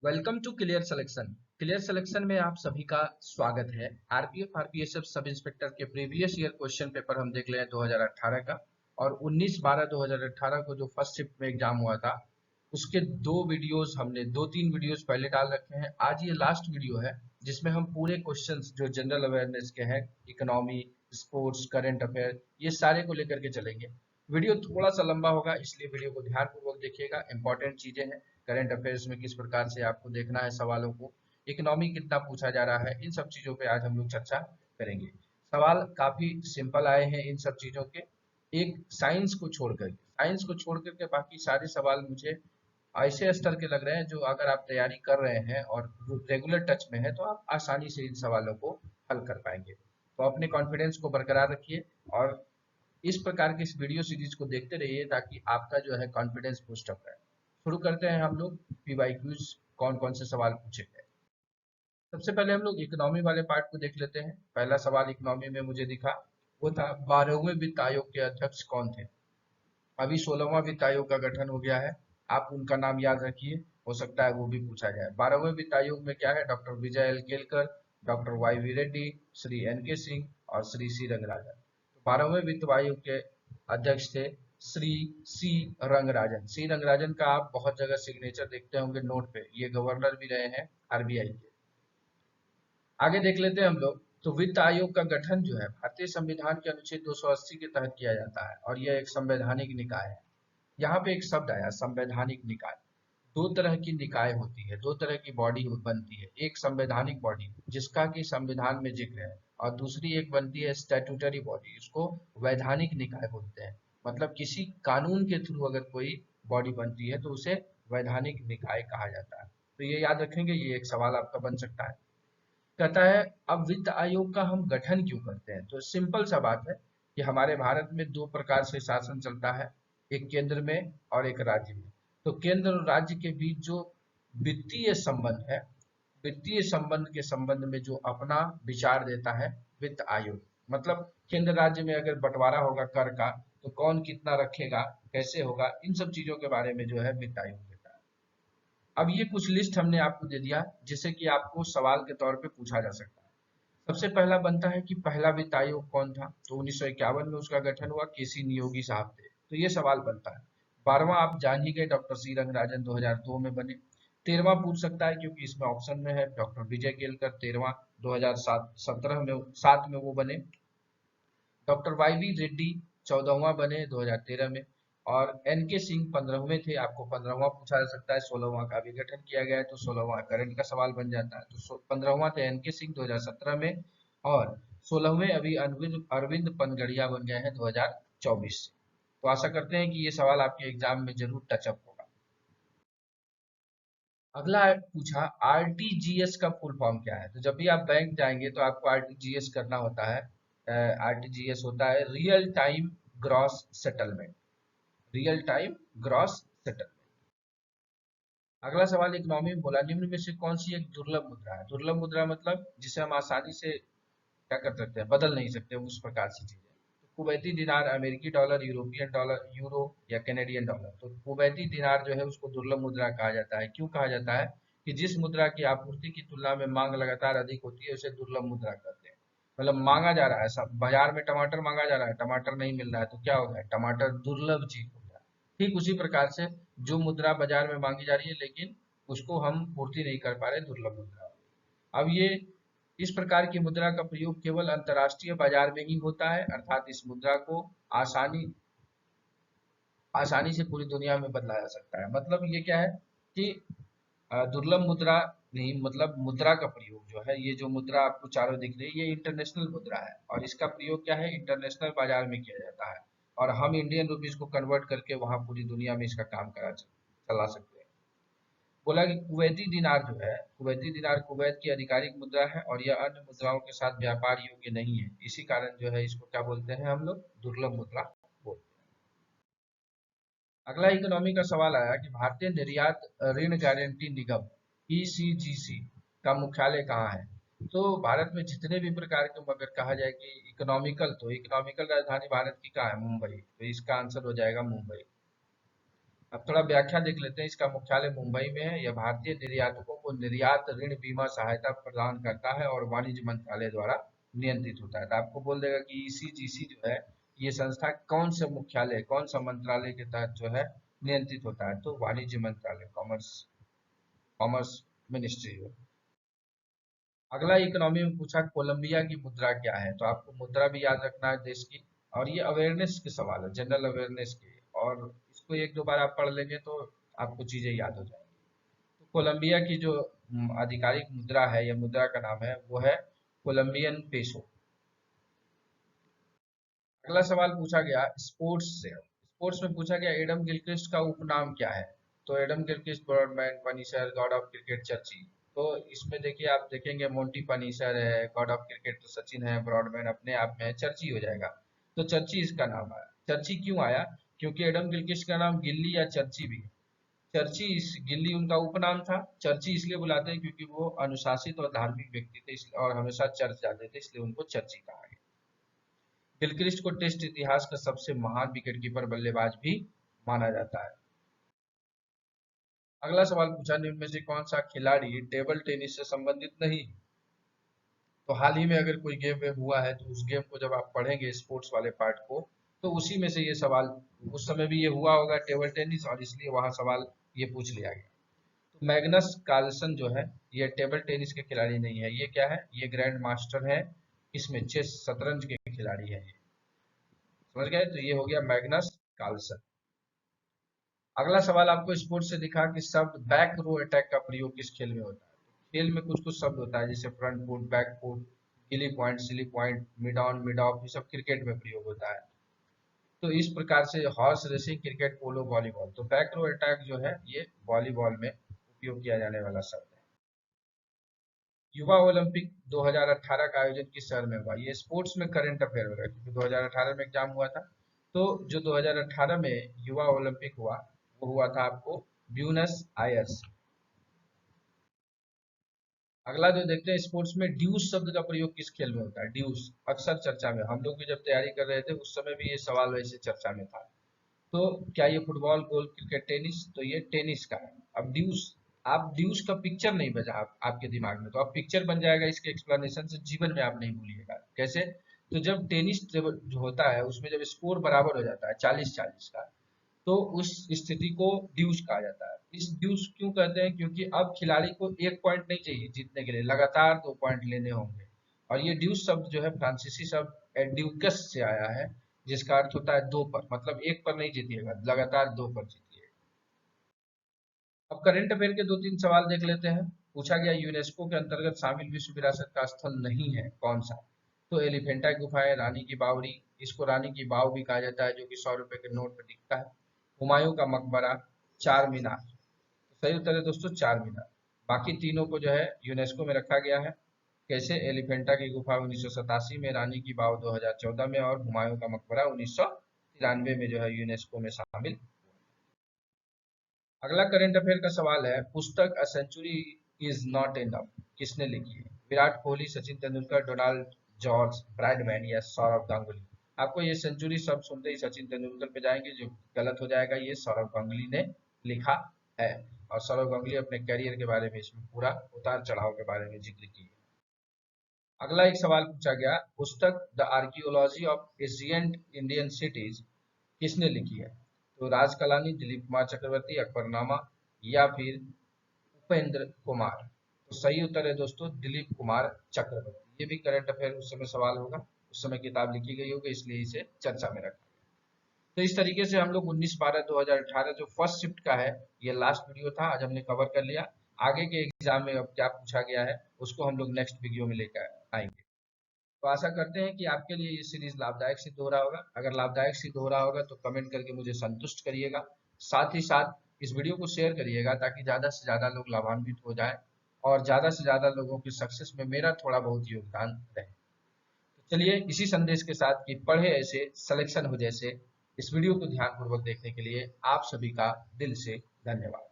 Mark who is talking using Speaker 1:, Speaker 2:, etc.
Speaker 1: Welcome to clear selection. Clear selection में आप सभी का स्वागत है। आरपीएफ आरपीएसएफ सब इंस्पेक्टर के प्रीवियस ईयर क्वेश्चन पेपर हम देख रहे हैं 2018 का, और 19/12/2018 को जो फर्स्ट शिफ्ट में एग्जाम हुआ था उसके दो वीडियोस हमने 2-3 वीडियोस पहले डाल रखे हैं। आज ये लास्ट वीडियो है जिसमें हम पूरे क्वेश्चंस जो जनरल अवेयरनेस के हैं, इकोनॉमी, स्पोर्ट्स, करंट अफेयर, ये सारे को लेकर के चलेंगे। वीडियो थोड़ा सा लंबा होगा, इसलिए वीडियो को ध्यानपूर्वक देखिएगा। इंपॉर्टेंट चीजें हैं, करंट अफेयर्स में किस प्रकार से आपको देखना है सवालों को, इकोनॉमी कितना पूछा जा रहा है, इन सब चीजों पे आज हम लोग चर्चा करेंगे। सवाल काफी सिंपल आए हैं इन सब चीजों के, एक साइंस को छोड़ करके बाकी सारे सवाल मुझे ऐसे स्तर के लग रहे हैं जो अगर आप तैयारी कर रहे हैं और रेगुलर टच में है तो आप आसानी से इन सवालों को हल कर पाएंगे। तो अपने कॉन्फिडेंस को बरकरार रखिए और इस प्रकार की इस वीडियो सीरीज को देखते रहिए ताकि आपका जो है कॉन्फिडेंस बूस्ट अप रहे। शुरू करते हैं हम लोग पीवाई क्यूज, कौन कौन से सवाल पूछे गए। सबसे पहले हम लोग इकोनॉमी वाले पार्ट को देख लेते हैं। पहला सवाल इकोनॉमी में मुझे दिखा, वो था 12वें वित्त आयोग के अध्यक्ष कौन थे। अभी 16वां वित्त आयोग का गठन हो गया है, आप उनका नाम याद रखिए, हो सकता है वो भी पूछा जाए। 12वें वित्त आयोग में क्या है, doctor Vijay L Kelkar, doctor Y V Reddy, Shri N K Singh और श्री सी रंगराजन। तो 12वें वित्त आयोग के अध्यक्ष थे श्री सी रंगराजन। सी रंगराजन का आप बहुत जगह सिग्नेचर देखते होंगे नोट पे, ये गवर्नर भी रहे हैं आरबीआई के। आगे देख लेते हैं हम लोग। तो वित्त आयोग का गठन जो है भारतीय संविधान के अनुच्छेद 280 के तहत किया जाता है और यह एक संवैधानिक निकाय है। यहाँ पे एक शब्द आया संवैधानिक निकाय। दो तरह की निकाय होती है, दो तरह की बॉडी बनती है। एक संवैधानिक बॉडी जिसका कि संविधान में जिक्र है, और दूसरी एक बनती है स्टैट्यूटरी बॉडी, इसको वैधानिक निकाय बोलते हैं। मतलब किसी कानून के थ्रू अगर कोई बॉडी बनती है तो उसे वैधानिक निकाय कहा जाता है। तो ये याद रखेंगे, ये एक सवाल आपका बन सकता है। कहता है अब वित्त आयोग का हम गठन क्यों करते हैं। तो सिंपल सा बात है कि हमारे भारत में दो प्रकार से शासन चलता है, एक केंद्र में और एक राज्य में। तो केंद्र और राज्य के बीच जो वित्तीय संबंध है, वित्तीय संबंध के संबंध में जो अपना विचार देता है वित्त आयोग। मतलब केंद्र राज्य में अगर बंटवारा होगा कर का तो कौन कितना रखेगा, कैसे होगा, इन सब चीजों के बारे में जो है वित्त आयोग देता है। अब ये कुछ लिस्ट हमने आपको दे दिया जिससे कि आपको सवाल के तौर पे पूछा जा सकता है। सबसे पहला बनता है कि पहला वित्त आयोग कौन था। तो 1951 में उसका गठन हुआ, केसी नियोगी साहब थे। तो ये सवाल बनता है। 12वां आप जान ही गए, डॉक्टर सी रंगराजन 2002 में बने। 13वां पूछ सकता है क्योंकि इसमें ऑप्शन में है, डॉक्टर विजय केलकर 13वां 2007 में वो बने। डॉक्टर वाई वी रेड्डी 14वां बने 2013 में, और एन के सिंह 15वें थे। आपको 15वां पूछा जा सकता है, 16वां का भी गठन किया गया है तो 16वां करंट का सवाल बन जाता है। तो 15वां थे एन के सिंह 2017 में, और 16वें अभी अरविंद अरविंद पनगड़िया बन गए हैं 2024 से। तो आशा करते हैं कि ये सवाल आपके एग्जाम में जरूर टचअप होगा। अगला पूछा आरटीजीएस का फुल फॉर्म क्या है। तो जब भी आप बैंक जाएंगे तो आपको आरटीजीएस करना होता है। आरटीजीएस होता है real time gross settlement, real time gross settlement. अगला सवाल इकोनॉमी में बोला, निम्न में से कौन सी एक दुर्लभ मुद्रा है। दुर्लभ मुद्रा मतलब जिसे हम आसानी से क्या कर सकते हैं, बदल नहीं सकते, उस प्रकार की चीज है। तो कुवैती दिनार, अमेरिकी डॉलर, यूरोपियन डॉलर, यूरो या कैनेडियन डॉलर। तो कुवैती दिनार जो है उसको दुर्लभ मुद्रा कहा जाता है। क्यों कहा जाता है कि जिस मुद्रा की आपूर्ति की तुलना में मांग लगातार अधिक होती है उसे दुर्लभ मुद्रा कहते हैं। मतलब मांगा जा रहा है, सब बाजार में टमाटर मांगा जा रहा है, टमाटर नहीं मिल रहा है, तो क्या हो गया, टमाटर दुर्लभ चीज हो गया। ठीक उसी प्रकार से जो मुद्रा बाजार में मांगी जा रही है लेकिन उसको हम पूर्ति नहीं कर पा रहे, दुर्लभ मुद्रा हो गई। अब ये इस प्रकार की मुद्रा का प्रयोग केवल अंतर्राष्ट्रीय बाजार में ही होता है, अर्थात इस मुद्रा को आसानी आसानी से पूरी दुनिया में बदला जा सकता है। मतलब ये क्या है कि दुर्लभ मुद्रा नहीं, मतलब मुद्रा का प्रयोग जो है, ये जो मुद्रा आपको चारों दिख रही है ये इंटरनेशनल मुद्रा है और इसका प्रयोग क्या है, इंटरनेशनल बाजार में किया जाता है। और हम इंडियन रुपीज को कन्वर्ट करके वहां पूरी दुनिया में इसका काम चला सकते हैं। बोला कि कुवैती दिनार जो है, कुवैती दिनार कुवैत की आधिकारिक मुद्रा है और यह अन्य मुद्राओं के साथ व्यापार योग्य नहीं है। इसी कारण जो है इसको क्या बोलते हैं हम लोग, दुर्लभ मुद्रा बोलते हैं। अगला इकोनॉमी का सवाल आया कि भारतीय निर्यात ऋण गारंटी निगम ईसीजीसी का मुख्यालय कहाँ है। तो भारत में जितने भी प्रकार के अगर कहा जाए कि इकोनॉमिकल, तो इकोनॉमिकल राजधानी भारत की कहाँ है, मुंबई। तो इसका आंसर हो जाएगा मुंबई। अब थोड़ा व्याख्या देख लेते हैं। इसका मुख्यालय मुंबई में है। यह भारतीय निर्यातकों को निर्यात ऋण बीमा सहायता प्रदान करता है और वाणिज्य मंत्रालय द्वारा नियंत्रित होता है। तो आपको बोल देगा कि ईसीजीसी जो है ये संस्था कौन से मुख्यालय, कौन सा मंत्रालय के तहत जो है नियंत्रित होता है, तो वाणिज्य मंत्रालय, कॉमर्स कॉमर्स मिनिस्ट्री हो। अगला इकोनॉमी में पूछा कोलंबिया की मुद्रा क्या है, तो आपको मुद्रा भी याद रखना है देश की। और ये अवेयरनेस के सवाल है, जनरल अवेयरनेस के, और इसको एक दो बार आप पढ़ लेंगे तो आपको चीजें याद हो जाएंगी। तो कोलंबिया की जो आधिकारिक मुद्रा है या मुद्रा का नाम है वो है कोलंबियन पेसो। अगला सवाल पूछा गया स्पोर्ट्स से। स्पोर्ट्स में पूछा गया एडम गिलक्रिस्ट का उपनाम क्या है, तो Adam Gilchrist, Bradman, Panesar, god of cricket, चर्ची। तो इसमें देखिए, आप देखेंगे मोंटी पनीसर है, गॉड ऑफ क्रिकेट तो सचिन है, ब्रॉडमैन अपने आप में है, चर्ची हो जाएगा। तो चर्ची इसका नाम आया। चर्ची क्यों आया? क्योंकि एडम गिलक्रिस्ट का नाम गिल्ली या चर्ची भी है। चर्ची इस गिल्ली उनका उपनाम था। चर्ची इसलिए बुलाते हैं क्योंकि वो अनुशासित और धार्मिक व्यक्ति थे, और हमेशा चर्च जाते थे, इसलिए उनको चर्ची कहा गया। गिलक्रिस्ट को टेस्ट इतिहास का सबसे महान विकेटकीपर बल्लेबाज भी माना जाता है। अगला सवाल पूछा निम्न में से कौन सा खिलाड़ी टेबल टेनिस से संबंधित नहीं? तो हाल ही में अगर कोई गेम वेम हुआ है तो उस गेम को जब आप पढ़ेंगे स्पोर्ट्स वाले पार्ट को, तो उसी में से ये सवाल, उस समय भी ये हुआ होगा टेबल टेनिस, और इसलिए वहां सवाल ये पूछ लिया गया। तो मैग्नस कार्लसन जो है ये टेबल टेनिस के खिलाड़ी नहीं है। ये क्या है? ये ग्रैंड मास्टर है, इसमें चेस शतरंज के खिलाड़ी है ये। समझ गए? तो ये हो गया मैग्नस कार्लसन। अगला सवाल आपको स्पोर्ट्स से दिखा कि शब्द बैक रो अटैक का प्रयोग किस खेल में होता है। खेल में कुछ कुछ शब्द होता है जैसे फ्रंट फुट, बैक फुट, गिली point, silly point, mid on, mid of, ये सब क्रिकेट में प्रयोग होता है। तो इस प्रकार से हॉर्स रेसिंग, क्रिकेट, पोलो, वॉलीबॉल। तो बैक रो अटैक जो है ये वॉलीबॉल में उपयोग किया जाने वाला शब्द है। युवा ओलंपिक 2018 का आयोजन किस शहर में हुआ? ये स्पोर्ट्स में करंट अफेयर होगा क्योंकि 2018 में एग्जाम हुआ था। तो जो 2018 में युवा ओलंपिक हुआ वो हुआ था आपको ब्यूनस आयर्स। अगला जो देखते हैं स्पोर्ट्स में ड्यूस शब्द का प्रयोग किस खेल में होता है? ड्यूस अक्सर चर्चा में, हम लोग भी जब तैयारी कर रहे थे उस समय भी ये सवाल वैसे चर्चा में था। तो क्या ये फुटबॉल, गोल्फ, क्रिकेट, टेनिस? तो ये टेनिस का है। अब ड्यूस, आप ड्यूस का पिक्चर नहीं बजा आपके दिमाग में, तो अब पिक्चर बन जाएगा इसके एक्सप्लेनेशन से, जीवन में आप नहीं भूलिएगा। कैसे? तो जब टेनिस जो होता है उसमें जब स्कोर बराबर हो जाता है 40-40 का, तो उस स्थिति को ड्यूस कहा जाता है। इस ड्यूस क्यों कहते हैं? क्योंकि अब खिलाड़ी को एक पॉइंट नहीं चाहिए जीतने के लिए, लगातार 2 पॉइंट लेने होंगे। और ये ड्यूस शब्द जो है फ्रांसीसी शब्द एड्यूकस से आया है, जिसका अर्थ होता है 2 पर, मतलब 1 पर नहीं जीतिएगा, लगातार 2 पर जीतिएगा। अब करंट अफेयर के 2-3 सवाल देख लेते हैं। पूछा गया यूनेस्को के अंतर्गत शामिल विश्व विरासत का स्थल नहीं है, कौन सा? तो एलिफेंटा गुफा है, रानी की बावड़ी, इसको रानी की बाव भी कहा जाता है जो कि 100 रुपए के नोट पर दिखता है, हुमायूं का मकबरा, चार मीनार। तो सही उत्तर है दोस्तों चार मीनार। बाकी तीनों को जो है यूनेस्को में रखा गया है। कैसे? एलिफेंटा की गुफा 1987 में, रानी की बाव 2014 में, और हुमायूं का मकबरा 1993 में जो है यूनेस्को में शामिल। अगला करंट अफेयर का सवाल है पुस्तक a century is not enough किसने लिखी है? Virat Kohli, Sachin Tendulkar, Donald George, Bradman या सौरव गांगुली। आपको ये सेंचुरी शब्द सुनते ही सचिन तेंदुलकर पे जाएंगे, जो गलत हो जाएगा। ये सौरव गांगुली ने लिखा है, और सौरव गांगुली अपने करियर के बारे में इसमें पूरा उतार चढ़ाव के बारे में जिक्र किया। अगला एक सवाल पूछा गया पुस्तक the archaeology of ancient Indian cities किसने लिखी है? तो राज कलानी, दिलीप कुमार चक्रवर्ती, अकबरनामा या फिर उपेंद्र कुमार। तो सही उत्तर है दोस्तों दिलीप कुमार चक्रवर्ती। ये भी करंट अफेयर उस समय सवाल होगा, उस समय किताब लिखी गई होगी, इसलिए इसे चर्चा में रखा। तो इस तरीके से हम लोग 19/12/2018 जो फर्स्ट शिफ्ट का है ये लास्ट वीडियो था, आज हमने कवर कर लिया। आगे के एग्जाम में अब क्या पूछा गया है उसको हम लोग नेक्स्ट वीडियो में लेकर आएंगे। तो आशा करते हैं कि आपके लिए ये सीरीज लाभदायक सिद्ध हो रहा होगा। अगर लाभदायक सिद्ध हो रहा होगा तो कमेंट करके मुझे संतुष्ट करिएगा। साथ ही साथ इस वीडियो को शेयर करिएगा ताकि ज़्यादा से ज़्यादा लोग लाभान्वित हो जाए, और ज़्यादा से ज़्यादा लोगों की सक्सेस में मेरा थोड़ा बहुत योगदान रहे। तो चलिए इसी संदेश के साथ कि पढ़े ऐसे, सिलेक्शन हो जैसे, इस वीडियो को ध्यानपूर्वक देखने के लिए आप सभी का दिल से धन्यवाद।